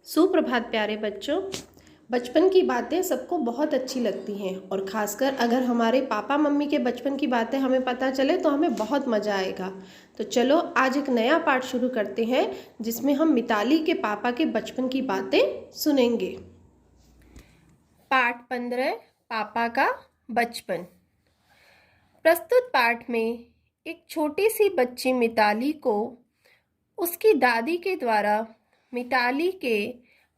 सुप्रभात प्यारे बच्चों। बचपन की बातें सबको बहुत अच्छी लगती हैं और ख़ासकर अगर हमारे पापा मम्मी के बचपन की बातें हमें पता चले तो हमें बहुत मज़ा आएगा। तो चलो आज एक नया पाठ शुरू करते हैं जिसमें हम मिताली के पापा के बचपन की बातें सुनेंगे। पाठ 15 पापा का बचपन। प्रस्तुत पाठ में एक छोटी सी बच्ची मिताली को उसकी दादी के द्वारा मिताली के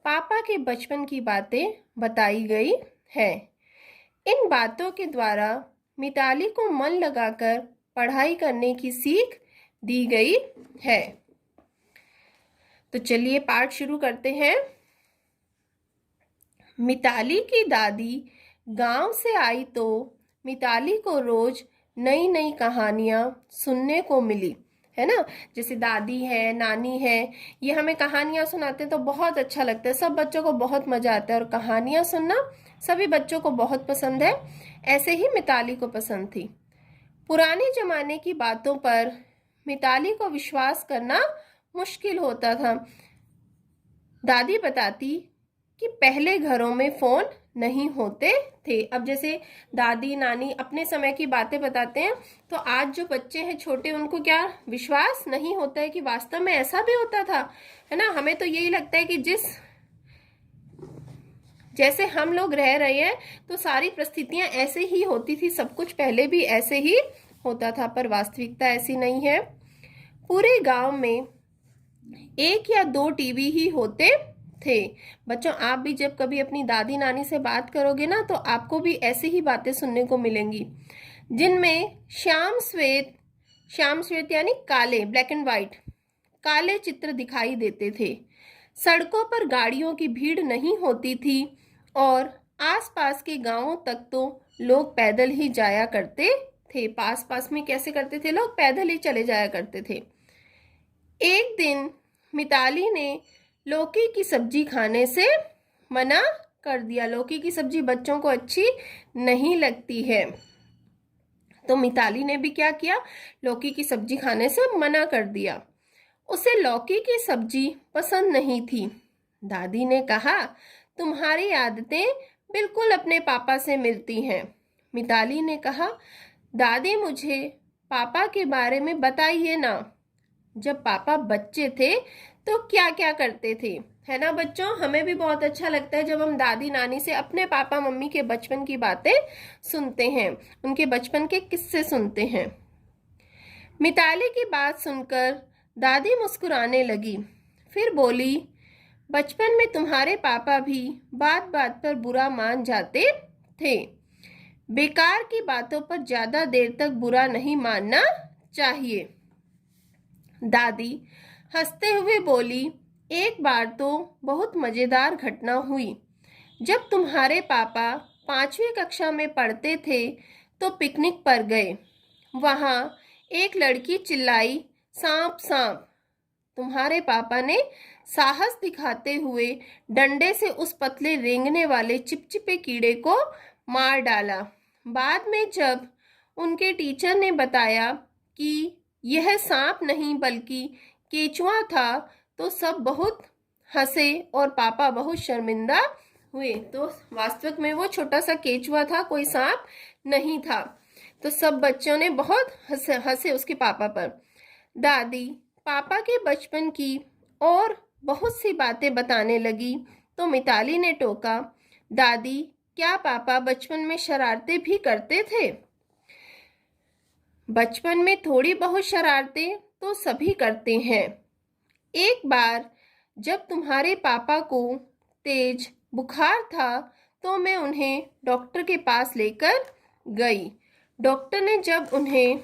पापा के बचपन की बातें बताई गई है। इन बातों के द्वारा मिताली को मन लगाकर पढ़ाई करने की सीख दी गई है। तो चलिए पाठ शुरू करते हैं। मिताली की दादी गांव से आई तो मिताली को रोज नई नई कहानियां सुनने को मिली, है ना। जैसे दादी है, नानी है, ये हमें कहानियां सुनाते हैं तो बहुत अच्छा लगता है। सब बच्चों को बहुत मजा आता है और कहानियां सुनना सभी बच्चों को बहुत पसंद है। ऐसे ही मिताली को पसंद थी। पुराने जमाने की बातों पर मिताली को विश्वास करना मुश्किल होता था। दादी बताती कि पहले घरों में फोन नहीं होते थे। अब जैसे दादी नानी अपने समय की बातें बताते हैं तो आज जो बच्चे हैं छोटे, उनको क्या विश्वास नहीं होता है कि वास्तव में ऐसा भी होता था, है ना। हमें तो यही लगता है कि जैसे हम लोग रह रहे हैं तो सारी परिस्थितियां ऐसे ही होती थी, सब कुछ पहले भी ऐसे ही होता था, पर वास्तविकता ऐसी नहीं है। पूरे गांव में एक या दो टीवी ही होते थे। बच्चों, आप भी जब कभी अपनी दादी नानी से बात करोगे ना तो आपको भी ऐसी ही बातें सुनने को मिलेंगी, जिनमें श्याम श्वेत यानी काले, ब्लैक एंड व्हाइट काले चित्र दिखाई देते थे। सड़कों पर गाड़ियों की भीड़ नहीं होती थी और आसपास के गांवों तक तो लोग पैदल ही जाया करते थे। पास में कैसे करते थे लोग? पैदल ही चले जाया करते थे। एक दिन मिताली ने लौकी की सब्जी खाने से मना कर दिया। लौकी की सब्जी बच्चों को अच्छी नहीं लगती है, तो मिताली ने भी क्या किया? लौकी की सब्जी खाने से मना कर दिया। उसे लौकी की सब्जी पसंद नहीं थी। दादी ने कहा, तुम्हारी आदतें बिल्कुल अपने पापा से मिलती हैं। मिताली ने कहा, दादी मुझे पापा के बारे में बताइए ना। जब पापा बच्चे थे तो क्या क्या करते थे, है ना बच्चों। हमें भी बहुत अच्छा लगता है जब हम दादी नानी से अपने पापा मम्मी के बचपन की बातें सुनते हैं, उनके बचपन के किस्से सुनते हैं। मिताली की बात सुनकर दादी मुस्कुराने लगी, फिर बोली, बचपन में तुम्हारे पापा भी बात बात पर बुरा मान जाते थे। बेकार की बातों पर ज्यादा देर तक बुरा नहीं मानना चाहिए। दादी हंसते हुए बोली, एक बार तो बहुत मजेदार घटना हुई। जब तुम्हारे पापा 5वीं कक्षा में पढ़ते थे तो पिकनिक पर गए। वहां एक लड़की चिल्लाई, सांप सांप। तुम्हारे पापा ने साहस दिखाते हुए डंडे से उस पतले रेंगने वाले चिपचिपे कीड़े को मार डाला। बाद में जब उनके टीचर ने बताया कि यह सांप नहीं बल्कि केचुआ था तो सब बहुत हंसे और पापा बहुत शर्मिंदा हुए। तो वास्तविक में वो छोटा सा केचुआ था, कोई सांप नहीं था। तो सब बच्चों ने बहुत हंसे उसके पापा पर। दादी पापा के बचपन की और बहुत सी बातें बताने लगी तो मिताली ने टोका, दादी क्या पापा बचपन में शरारतें भी करते थे? बचपन में थोड़ी बहुत शरारतें तो सभी करते हैं। एक बार जब तुम्हारे पापा को तेज बुखार था तो मैं उन्हें डॉक्टर के पास लेकर गई। डॉक्टर ने जब उन्हें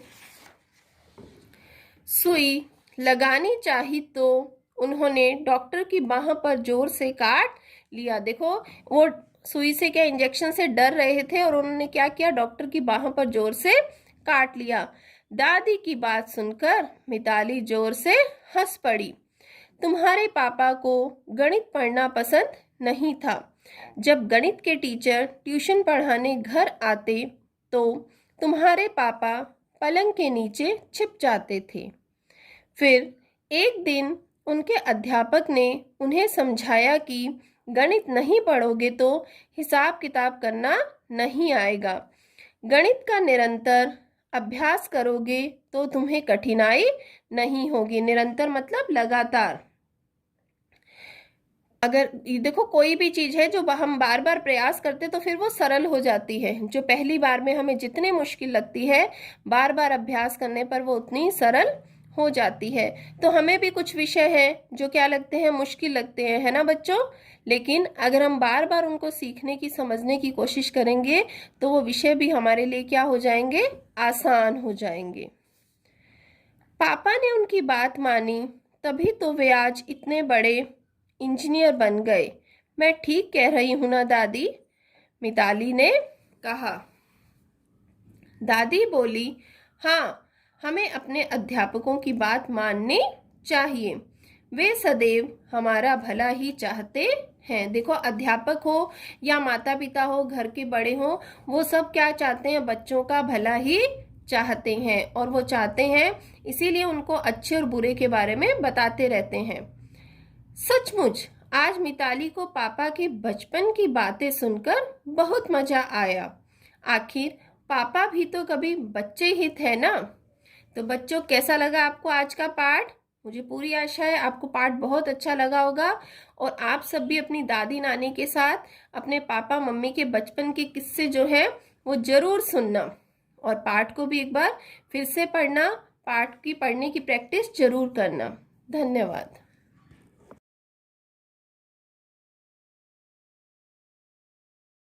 सुई लगानी चाही तो उन्होंने डॉक्टर की बाह पर जोर से काट लिया। देखो, वो सुई से क्या, इंजेक्शन से डर रहे थे और उन्होंने क्या किया? डॉक्टर की बाह पर जोर से काट लिया। दादी की बात सुनकर मिताली जोर से हंस पड़ी। तुम्हारे पापा को गणित पढ़ना पसंद नहीं था। जब गणित के टीचर ट्यूशन पढ़ाने घर आते तो तुम्हारे पापा पलंग के नीचे छिप जाते थे। फिर एक दिन उनके अध्यापक ने उन्हें समझाया कि गणित नहीं पढ़ोगे तो हिसाब किताब करना नहीं आएगा। गणित का निरंतर अभ्यास करोगे तो तुम्हें कठिनाई नहीं होगी। निरंतर मतलब लगातार। अगर देखो कोई भी चीज है जो हम बार बार प्रयास करते तो फिर वो सरल हो जाती है। जो पहली बार में हमें जितनी मुश्किल लगती है, बार बार अभ्यास करने पर वो उतनी सरल हो जाती है। तो हमें भी कुछ विषय हैं जो क्या लगते हैं, मुश्किल लगते हैं, है ना बच्चों। लेकिन अगर हम बार बार उनको सीखने की, समझने की कोशिश करेंगे तो वो विषय भी हमारे लिए क्या हो जाएंगे, आसान हो जाएंगे। पापा ने उनकी बात मानी, तभी तो वे आज इतने बड़े इंजीनियर बन गए। मैं ठीक कह रही हूं ना दादी, मिताली ने कहा। दादी बोली, हाँ, हमें अपने अध्यापकों की बात माननी चाहिए। वे सदैव हमारा भला ही चाहते हैं। देखो, अध्यापक हो या माता पिता हो, घर के बड़े हो, वो सब क्या चाहते हैं, बच्चों का भला ही चाहते हैं। और वो चाहते हैं, इसीलिए उनको अच्छे और बुरे के बारे में बताते रहते हैं। सचमुच आज मिताली को पापा के बचपन की बातें सुनकर बहुत मजा आया। आखिर पापा भी तो कभी बच्चे ही थे ना। तो बच्चों, कैसा लगा आपको आज का पाठ? मुझे पूरी आशा है आपको पाठ बहुत अच्छा लगा होगा। और आप सब भी अपनी दादी नानी के साथ अपने पापा मम्मी के बचपन के किस्से जो हैं वो जरूर सुनना, और पाठ को भी एक बार फिर से पढ़ना, पाठ की पढ़ने की प्रैक्टिस जरूर करना। धन्यवाद।